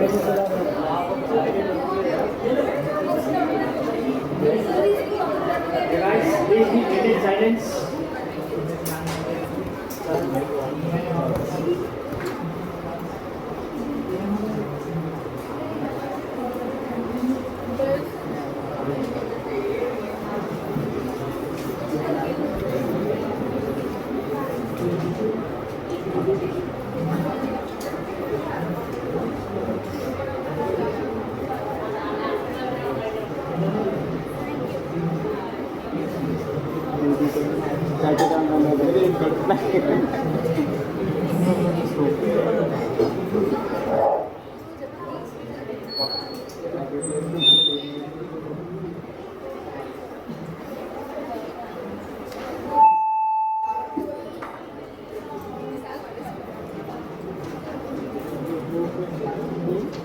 Guys, please be in silence.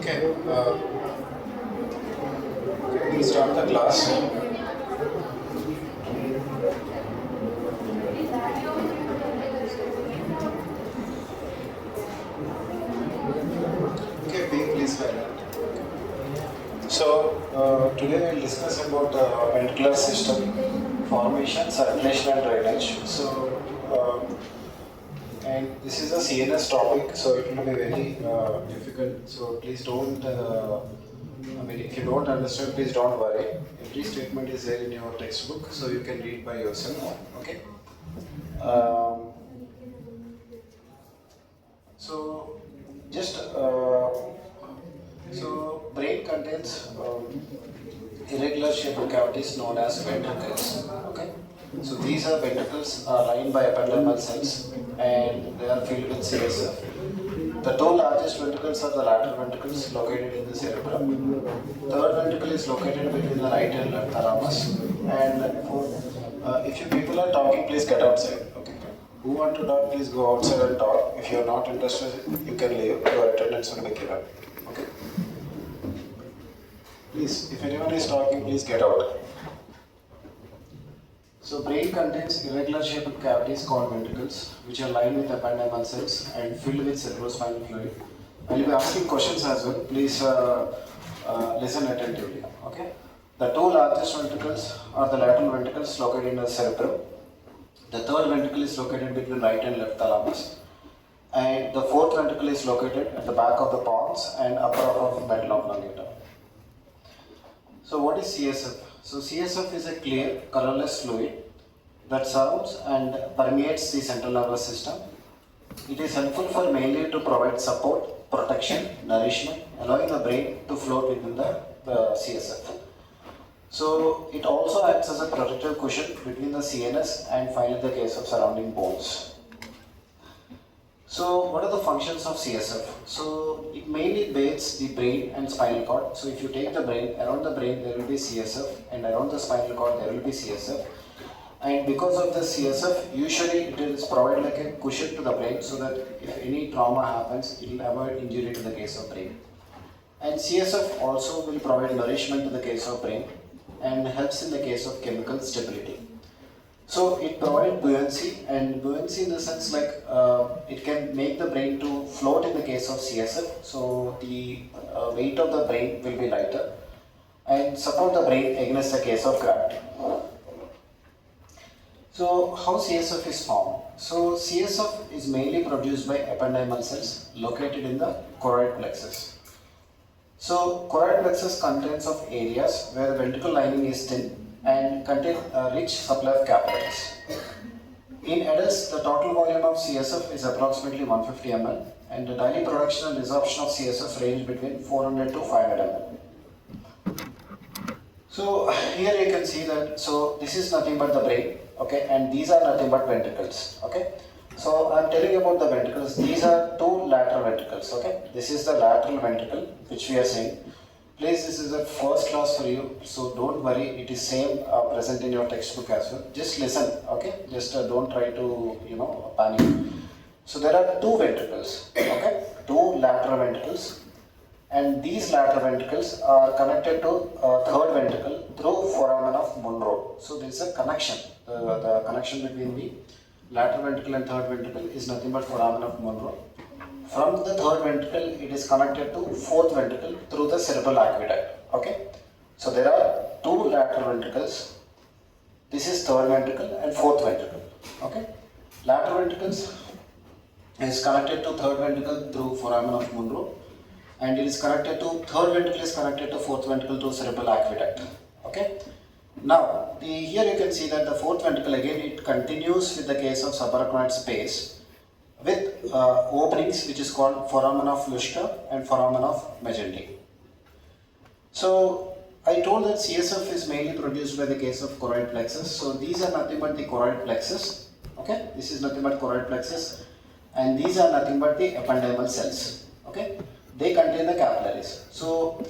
Okay, we'll start the class. Okay, please silent. So, today we'll discuss about the ventricular system, formation, circulation and drainage. And this is a CNS topic, so it will be very difficult. So please don't, if you don't understand, please don't worry. Every statement is there in your textbook, so you can read by yourself. Okay. So brain contains irregular shaped cavities known as ventricles. Okay. So these are ventricles lined by ependymal cells and they are filled with CSF. The two largest ventricles are the lateral ventricles located in the cerebrum. Third ventricle is located between the right and left thalamus. And if you people are talking, please get outside. Okay. Who want to talk, please go outside and talk. If you are not interested, you can leave. Your attendance will be given. Okay. Please, if anyone is talking, please get out. So brain contains irregular shaped cavities called ventricles, which are lined with ependymal cells and filled with cerebrospinal fluid. I will be asking questions as well. Please listen attentively. Okay. The two largest ventricles are the lateral ventricles located in the cerebrum. The third ventricle is located between right and left thalamus. And the fourth ventricle is located at the back of the pons and upper half of medulla oblongata. So what is CSF? So CSF is a clear, colorless fluid that surrounds and permeates the central nervous system. It is helpful for mainly to provide support, protection, nourishment, allowing the brain to float within the CSF. So it also acts as a protective cushion between the CNS and finally the case of surrounding bones. So what are the functions of CSF? So it mainly bathes the brain and spinal cord. So if you take the brain, around the brain there will be CSF and around the spinal cord there will be CSF. And because of the CSF, usually it is provided like a cushion to the brain so that if any trauma happens, it will avoid injury to the case of brain. And CSF also will provide nourishment to the case of brain and helps in the case of chemical stability. So it provides buoyancy, and buoyancy in the sense like it can make the brain to float in the case of CSF. So the weight of the brain will be lighter and support the brain against the case of gravity. So how CSF is formed? So CSF is mainly produced by ependymal cells located in the choroid plexus. So choroid plexus contains of areas where the ventricle lining is thin and contain a rich supply of capillaries. In adults, the total volume of CSF is approximately 150 ml and the daily production and resorption of CSF range between 400 to 500 ml. So here you can see that, so this is nothing but the brain, okay, and these are nothing but ventricles, okay. So I am telling you about the ventricles. These are two lateral ventricles, okay. This is the lateral ventricle which we are seeing. Please, this is a first class for you, so don't worry, it is same present in your textbook as well. Just listen, okay, just don't try to, panic. So there are two ventricles, okay, two lateral ventricles, and these lateral ventricles are connected to third ventricle through foramen of Monro. So there is a connection, the connection between the lateral ventricle and third ventricle is nothing but foramen of Monro. from the third ventricle it is connected to fourth ventricle through the cerebral aqueduct. Okay, so there are two lateral ventricles. This is third ventricle and fourth ventricle. Okay, lateral ventricles is connected to third ventricle through foramen of Monro, and it is connected to third ventricle is connected to fourth ventricle through cerebral aqueduct. Okay. Now here you can see that the fourth ventricle again it continues with the case of subarachnoid space with openings which is called foramen of Luschka and foramen of Magendie. So I told that CSF is mainly produced by the case of choroid plexus. So these are nothing but the choroid plexus. Okay, this is nothing but choroid plexus, and these are nothing but the ependymal cells. Okay, they contain the capillaries. So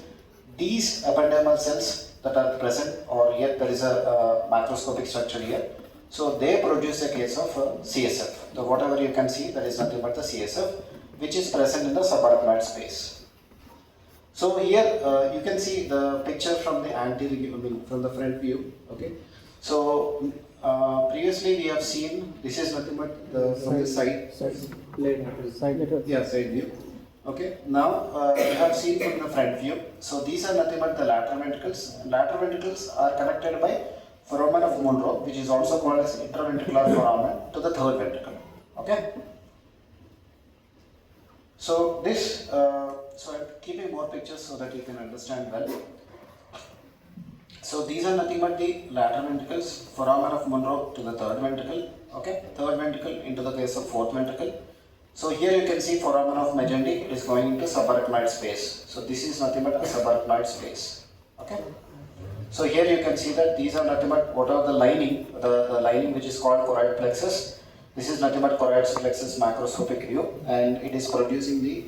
these ependymal cells that are present, or here there is a macroscopic structure here. So they produce a case of CSF. So whatever you can see, that is nothing but the CSF, which is present in the subarachnoid space. So here you can see the picture from the anterior, from the front view. Okay. So previously we have seen this is nothing but from the side. Side view. Okay. Now we have seen from the front view. So these are nothing but the lateral ventricles. Lateral ventricles are connected by foramen of Monro, which is also called as interventricular foramen, to the third ventricle. Okay. So this, so I'm keeping more pictures so that you can understand well. So these are nothing but the lateral ventricles, foramen of Monro to the third ventricle. Okay, third ventricle into the case of fourth ventricle. So here you can see foramen of Magendie, it is going into subarachnoid space. So this is nothing but a subarachnoid space. Okay. So here you can see that these are nothing but what are the lining, the lining which is called choroid plexus. This is nothing but choroid plexus macroscopic view, and it is producing the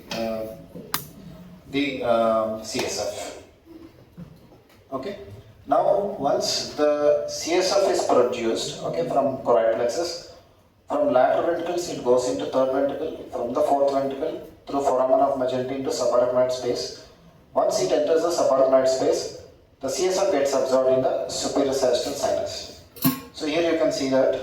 CSF. Okay. Now once the CSF is produced, okay, from choroid plexus, from lateral ventricles it goes into third ventricle, from the fourth ventricle through foramen of Magendie into subarachnoid space. Once it enters the subarachnoid space, the CSF gets absorbed in the superior sagittal sinus. So here you can see that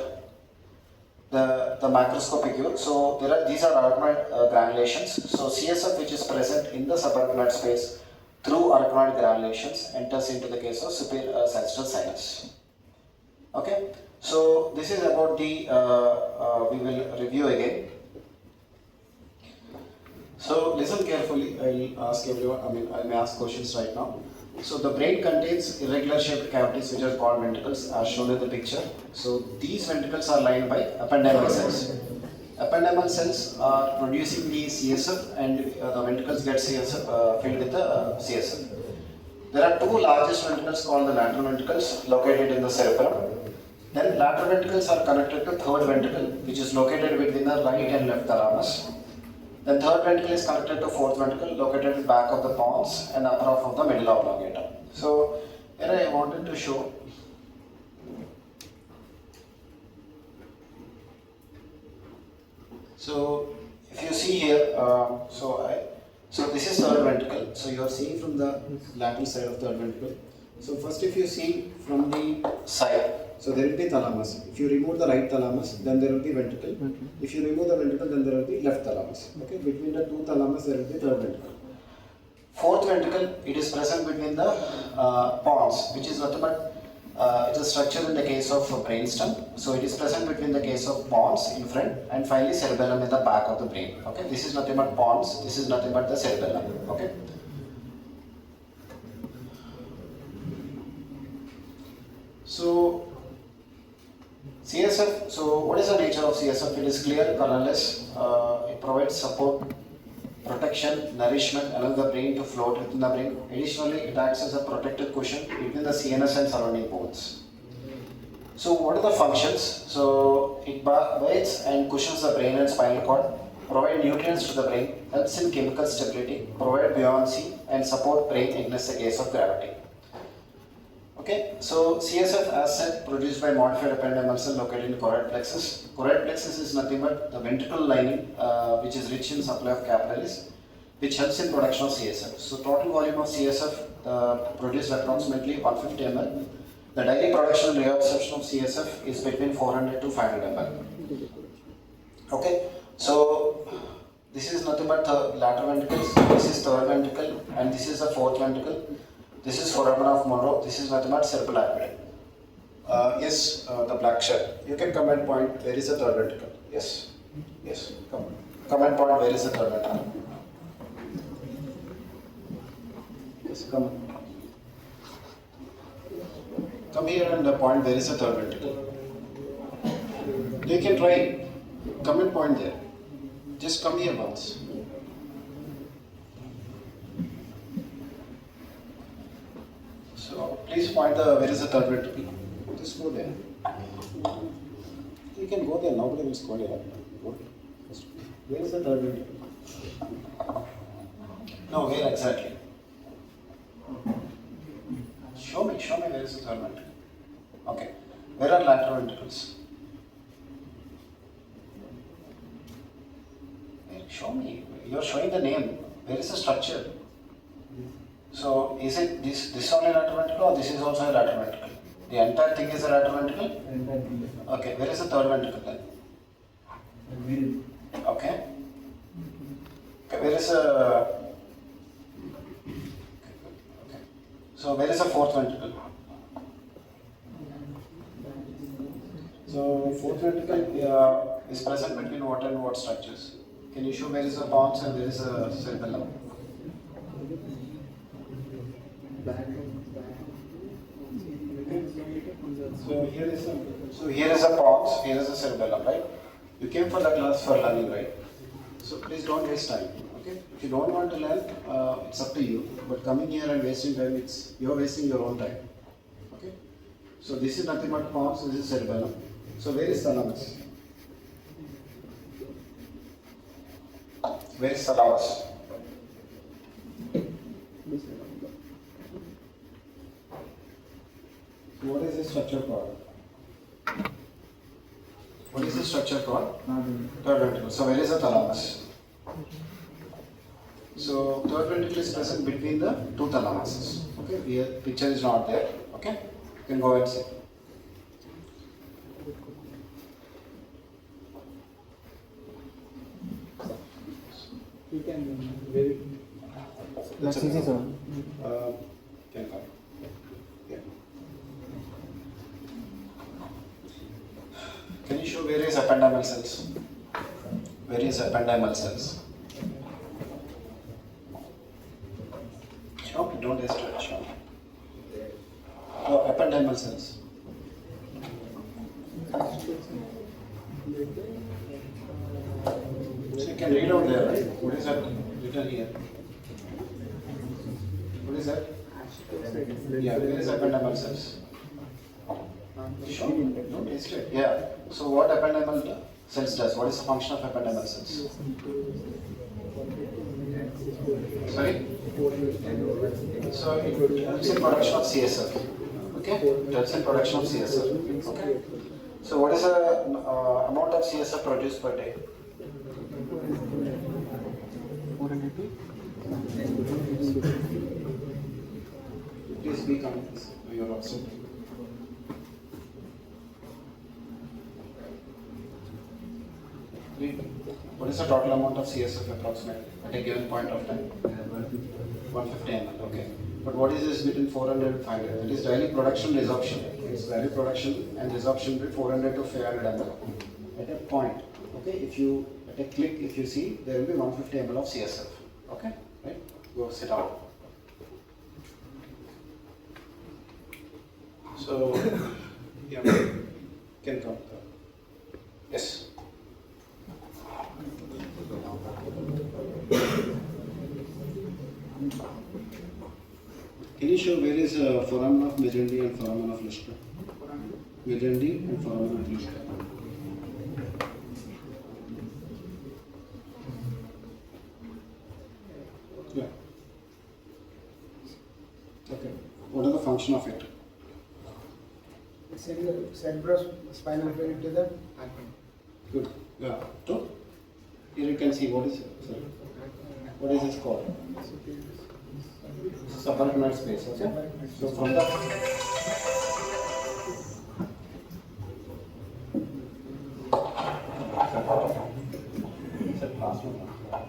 the macroscopic view. So these are arachnoid granulations. So CSF which is present in the subarachnoid space through arachnoid granulations enters into the case of superior sagittal sinus. Okay. So this is about the, we will review again. So listen carefully, I will ask everyone, I may ask questions right now. So the brain contains irregular shaped cavities which are called ventricles as shown in the picture. So these ventricles are lined by ependymal cells. Ependymal cells are producing the CSF, and the ventricles get CSF, filled with the CSF. There are two largest ventricles called the lateral ventricles located in the cerebellum. Then lateral ventricles are connected to third ventricle, which is located between the right and left thalamus. Then third ventricle is connected to fourth ventricle, located at the back of the pons and upper half of the medulla oblongata. So here I wanted to show. So if you see here, so this is third ventricle. So you are seeing from the lateral side of third ventricle. So first, if you see from the side, so there will be thalamus. If you remove the right thalamus, then there will be ventricle. If you remove the ventricle, then there will be left thalamus. Okay, between the two thalamus, there will be third ventricle. Fourth ventricle, it is present between the pons, which is nothing but it is structured in the case of brainstem. So it is present between the case of pons in front and finally cerebellum in the back of the brain. Okay, this is nothing but pons. This is nothing but the cerebellum. Okay. So CSF, so what is the nature of CSF? It is clear, colorless, it provides support, protection, nourishment along the brain to float within the brain. Additionally, it acts as a protective cushion between the CNS and surrounding bones. So what are the functions? So it bathes and cushions the brain and spinal cord, provide nutrients to the brain, helps in chemical stability, provide buoyancy and support brain against the case of gravity. Okay, so CSF as said produced by modified ependymal cell located in choroid plexus. Choroid plexus is nothing but the ventricle lining which is rich in supply of capillaries, which helps in production of CSF. So total volume of CSF produced approximately 150 ml. The daily production and reabsorption of CSF is between 400 to 500 ml. Okay, so This is nothing but lateral ventricles. This is third ventricle, and this is the fourth ventricle. This is foramen of Monro. This is nothing but cerebral. Yes, the black shirt. You can come and point. Where is the third ventricle? Yes, yes. Come and point. Where is the third ventricle? Yes, come. Come here and point. Where is the third ventricle? You can try. Come and point there. Just come here once. So please point where is the third ventricle. Just go there. You can go there. Nobody will scold you. Go. Where is the third ventricle? No, where exactly? Show me where is the third ventricle. Okay. Where are lateral ventricles? Show me. You are showing the name. Where is the structure? So is it this only lateral ventricle or this is also a lateral ventricle? The entire thing is a lateral ventricle? Okay. Where is the third ventricle then? Okay. Where is the... Okay. So where is the fourth ventricle? So fourth ventricle is present between what and what structures? Can you show where is the pons and where is the cerebellum? So here is a pons, here is a cerebellum, right? You came for the class for learning, right? So please don't waste time. Okay? If you don't want to learn, it's up to you. But coming here and wasting time, you're wasting your own time. Okay? So this is nothing but pons, this is cerebellum. So where is thalamus? Where is thalamus? What is this structure called? What is this structure called? Third ventricle. So where is the thalamus? So third ventricle is present between the two thalamuses. Okay, here picture is not there. Okay, you can go and see. You can very. That's easy, sir. Can come. Yeah. Can you show various ependymal cells? Various ependymal cells. Show me, don't distract. Show me. Oh, ependymal cells. So you can read out there, right? What is that written here? What is that? Yeah, where is ependymal cells? Sure. No, it's right. Yeah. So what ependymal cells does? What is the function of ependymal cells? Sorry? So it helps in production of CSF. Okay? It helps in production of CSF. Okay? So what is the amount of CSF produced per day? Please speak on this. You are upset. What is the total amount of CSF approximately at a given point of time? 150 ml. Okay. But what is this between 400 and 500? That is daily production resorption. It's daily production and resorption between 400 to 500 ml at a point. Okay. If you at a click, if you see, there will be 150 ml of CSF. Okay. Right. Go sit down. So, yeah, can come. Yes. Can you show where is foramen of Mejendi and foramen of Lustra? Mejendi and foramen of Lustra. Yeah. Okay. What is the function of it? Cerebrospinal fluid to the Good. Yeah. So, here you can see what is what is this called? Subarachnoid space. Okay. So from the last one.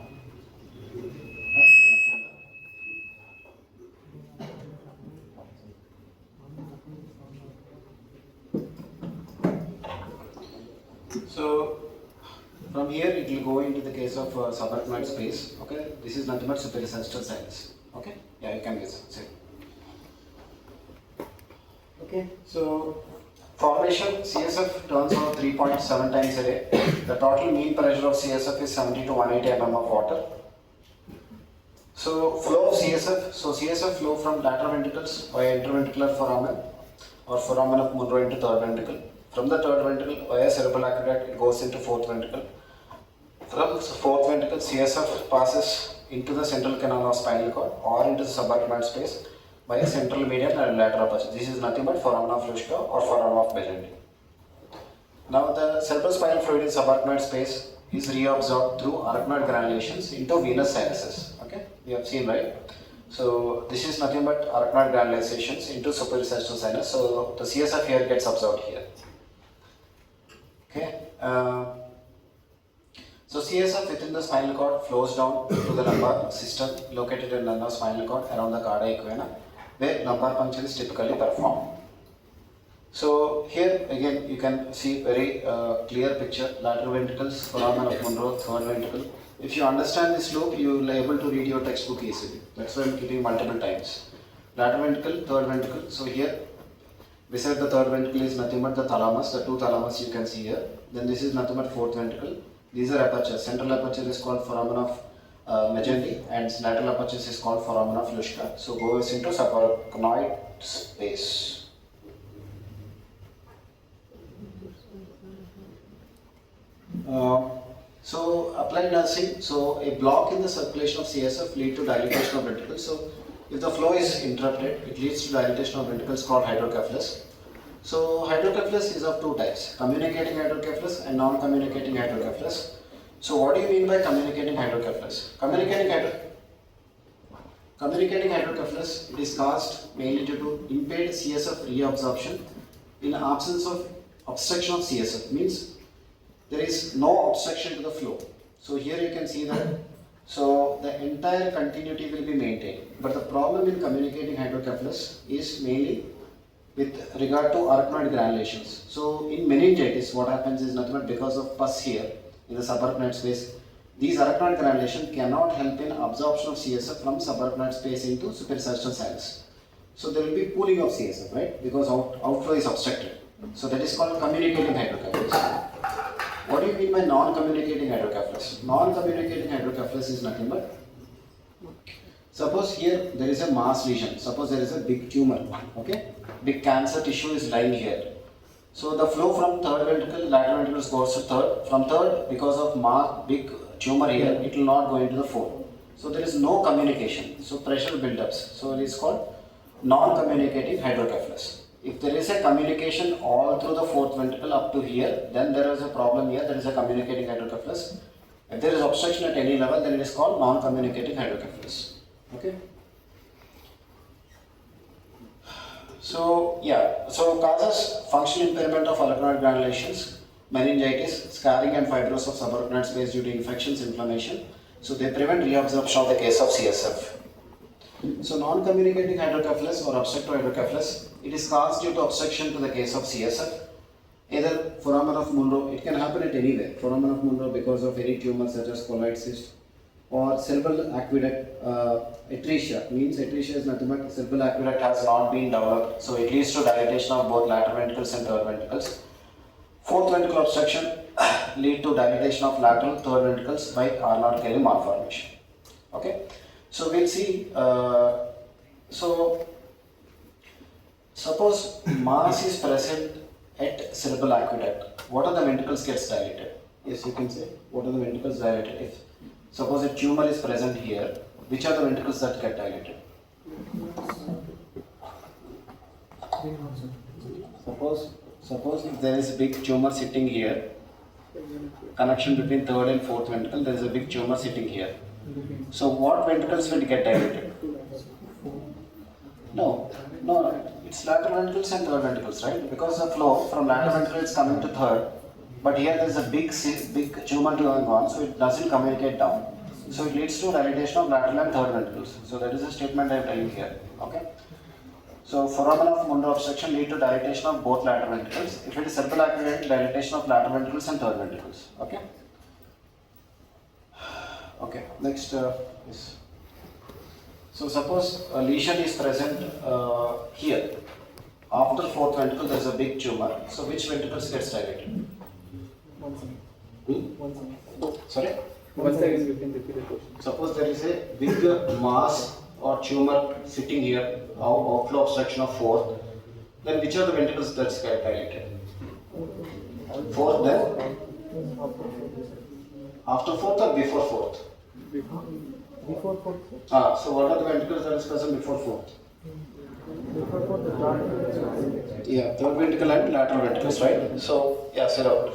So from here it will go into the case of subarachnoid space. Okay, this is nothing but supersagittal sinus. Okay, yeah, you can guess. Say. Okay, so formation CSF turns over 3.7 times a day. The total mean pressure of CSF is 70 to 180 mm of water. So flow of CSF, so CSF flow from lateral ventricles by interventricular foramen or foramen of Monro into third ventricle. From the third ventricle via cerebral aqueduct it goes into fourth ventricle. From fourth ventricle CSF passes into the central canal of spinal cord or into the subarachnoid space by a central median and lateral aperture. This is nothing but foramen of Luschka or foramen of Bejendi. Now the cerebrospinal fluid in subarachnoid space is reabsorbed through arachnoid granulations into venous sinuses. Okay, we have seen, right? So this is nothing but arachnoid granulations into superior sagittal sinus. So the CSF here gets absorbed here. Okay. So CSF within the spinal cord flows down to the lumbar system located in the spinal cord around the cardiac vena, where lumbar puncture is typically performed. So here again you can see very clear picture, lateral ventricles, foramen of Monro, third ventricle. If you understand this loop, you will be able to read your textbook easily. That's why I am keeping multiple times. Lateral ventricle, third ventricle. So here beside the third ventricle is nothing but the thalamus, the two thalamus you can see here. Then this is nothing but fourth ventricle. These are apertures. Central aperture is called foramen of Magendie and lateral aperture is called foramen of Luschka. So goes into subarachnoid space. So applied nursing, so a block in the circulation of CSF lead to dilatation of ventricles. So if the flow is interrupted, it leads to dilatation of ventricles called hydrocephalus. So hydrocephalus is of two types, communicating hydrocephalus and non-communicating hydrocephalus. So what do you mean by communicating hydrocephalus? Communicating hydrocephalus, it is caused mainly due to impaired CSF reabsorption in absence of obstruction of CSF, means there is no obstruction to the flow. So here you can see that, so the entire continuity will be maintained. But the problem in communicating hydrocephalus is mainly with regard to arachnoid granulations. So in meningitis, what happens is nothing but because of pus here in the subarachnoid space, these arachnoid granulations cannot help in absorption of CSF from subarachnoid space into supersagittal sinus. So there will be pooling of CSF, right? Because outflow is obstructed. So that is called communicating hydrocephalus. What do you mean by non-communicating hydrocephalus? Non-communicating hydrocephalus is nothing but, suppose here there is a mass lesion, suppose there is a big tumor, okay? Big cancer tissue is lying here. So the flow from third ventricle, lateral ventricles goes to third. From third, because of big tumor here, it will not go into the fourth. So there is no communication. So pressure buildups. So it is called non-communicating hydrocephalus. If there is a communication all through the fourth ventricle up to here, then there is a problem here, there is a communicating hydrocephalus. If there is obstruction at any level, then it is called non-communicating hydrocephalus. Okay? So, yeah, so causes functional impairment of arachnoid granulations, meningitis, scarring and fibrosis of subarachnoid space due to infections, inflammation. So they prevent reabsorption of the case of CSF. So non-communicating hydrocephalus or obstructive hydrocephalus, it is caused due to obstruction to the case of CSF, either foramen of Monro, it can happen at anywhere, foramen of Monro because of any tumor such as colloid cyst, or cerebral aqueduct atresia, means atresia is nothing but cerebral aqueduct has not been developed, so it leads to dilatation of both lateral ventricles and third ventricles. Fourth ventricle obstruction lead to dilatation of lateral third ventricles by Arnold-Kelly malformation. Okay, so we'll see. So suppose mass is present at cerebral aqueduct. What are the ventricles gets dilated? Yes, you can say. What are the ventricles dilated? If suppose a tumor is present here, which are the ventricles that get dilated? Suppose if there is a big tumor sitting here, connection between third and fourth ventricle, there is a big tumor sitting here. So what ventricles will get dilated? No, it's lateral ventricles and third ventricles, right? Because the flow from lateral ventricle is coming to third, but here there is a big tumor going on, so it doesn't communicate down. So it leads to dilatation of lateral and third ventricles. So that is a statement I am telling here. Okay. So foramen of Monro obstruction lead to dilatation of both lateral ventricles. If it is cerebral activated, dilatation of lateral ventricles and third ventricles. Okay. Okay. Next is. So suppose a lesion is present here. After fourth ventricle, there is a big tumor. So which ventricles gets dilated? Sorry? Once again, you can repeat the question. Suppose there is a big mass or tumor sitting here, outflow obstruction of fourth, then which are the ventricles that get dilated? Fourth, then? After fourth or before fourth? Before fourth. So what are the ventricles that is present before fourth? Before fourth, the third. Yeah, third ventricle and lateral ventricles, right? So, yeah, sit out.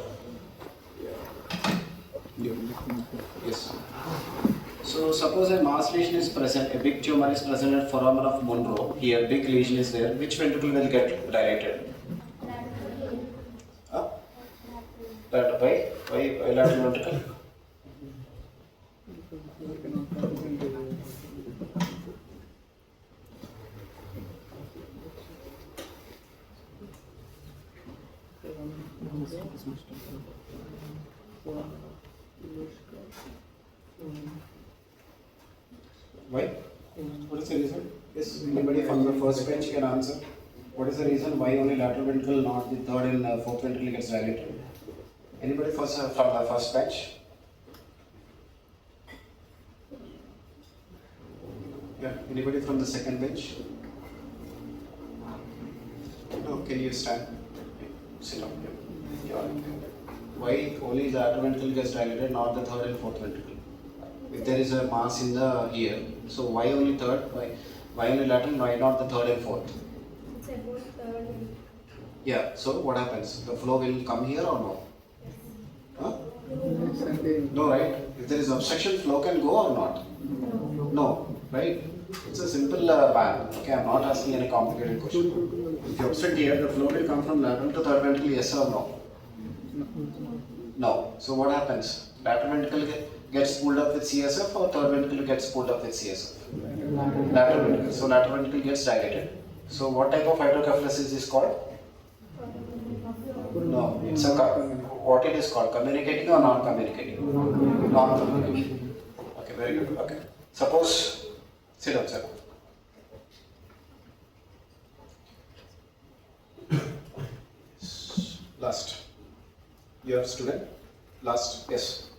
Yes. So suppose a mass lesion is present, a big tumor is present at foramen of Monro. Here, big lesion is there. Which ventricle will get dilated? Why lateral ventricle? Why? What is the reason? Yes, anybody from the first bench can answer. What is the reason why only lateral ventricle, not the third and fourth ventricle gets dilated? Anybody from the first bench? Yeah, anybody from the second bench? No, can you stand? Sit down. Yeah. Why only the lateral ventricle gets dilated, not the third and fourth ventricle? If there is a mass in the ear, so why only third? Why only lateral? Why not the third and fourth? It's about third. Yeah. So what happens? The flow will come here or no? Huh? No, right? If there is obstruction, flow can go or not? No, right? It's a simple band. Okay, I'm not asking any complicated question. If you obstruct here, the flow will come from lateral to third ventricle, yes or no? No. So what happens? Lateral ventricle gets pulled up with CSF or third ventricle gets pulled up with CSF? Lateral ventricle. So lateral ventricle gets dilated. So what type of hydrocephalus is this called? No, it's a what it is called? Communicating or non-communicating? Non-communicating. Okay, very good. Okay. Suppose, sit down, sir. Last. Your student? Last, yes.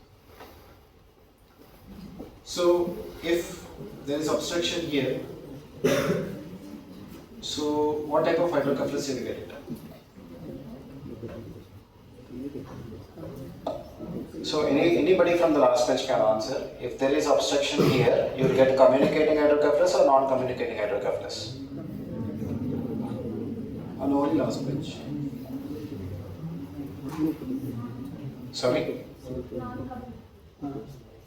So, if there is obstruction here, so what type of hydrocephalus you will get it? So anybody from the last bench can answer. If there is obstruction here, you will get communicating hydrocephalus or non-communicating hydrocephalus? And only last bench. Sorry?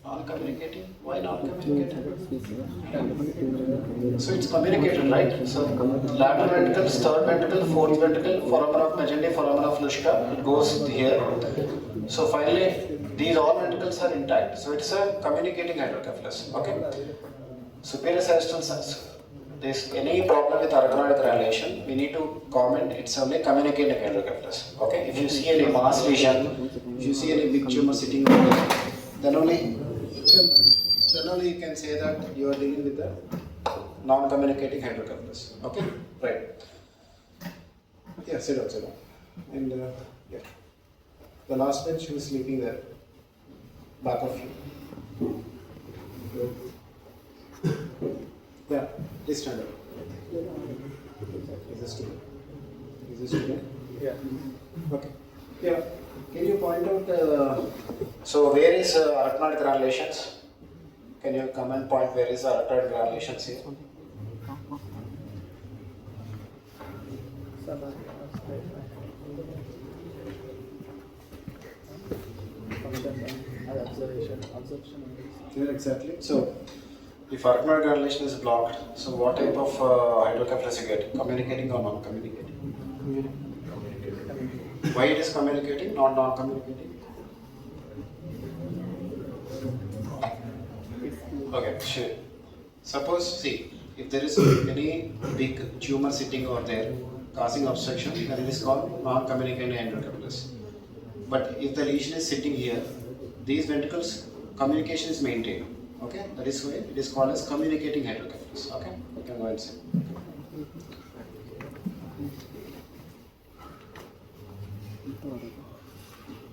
Non-communicating? Why non-communicating? So it's communicated, right? So lateral ventricles, third ventricle, fourth ventricle, foramen of Magendie, foramen of Luschka, it goes here. So finally, these all ventricles are intact. So it's a communicating hydrocephalus. Okay? Superior sagittal this any problem with arachnoid granulation, we need to comment it's only communicating hydrocephalus. Okay? If you see any mass lesion, if you see any big tumor sitting over there, then only you can say that you are dealing with the non-communicating hydrocephalus. Okay? Right. Yeah, sit down. And yeah. The last bench who is sleeping there. Back of you. Yeah, please stand up. Is this student? Is this student? Yeah. Okay. Yeah. Can you point out, so where is arachnoid granulations? Can you come and point where is arachnoid granulations here? Yeah, exactly. So, if arachnoid granulation is blocked, so what type of hydrocephalus you get? Communicating or non-communicating? Why it is communicating, not non-communicating? Okay, sure. Suppose, see, If there is any big tumor sitting over there causing obstruction, then it is called non-communicating endocarditis. But if the lesion is sitting here, these ventricles communication is maintained. Okay, that is why it is called as communicating hydrocephalus. Okay, you can go and see.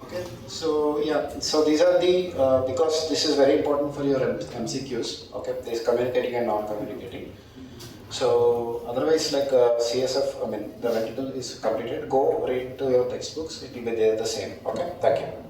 Okay, so yeah, so these are the because this is very important for your MCQs. Okay, there is communicating and non-communicating. So otherwise, like CSF, I mean the ventricle is completed. Go read to your textbooks; it will be there the same. Okay, thank you.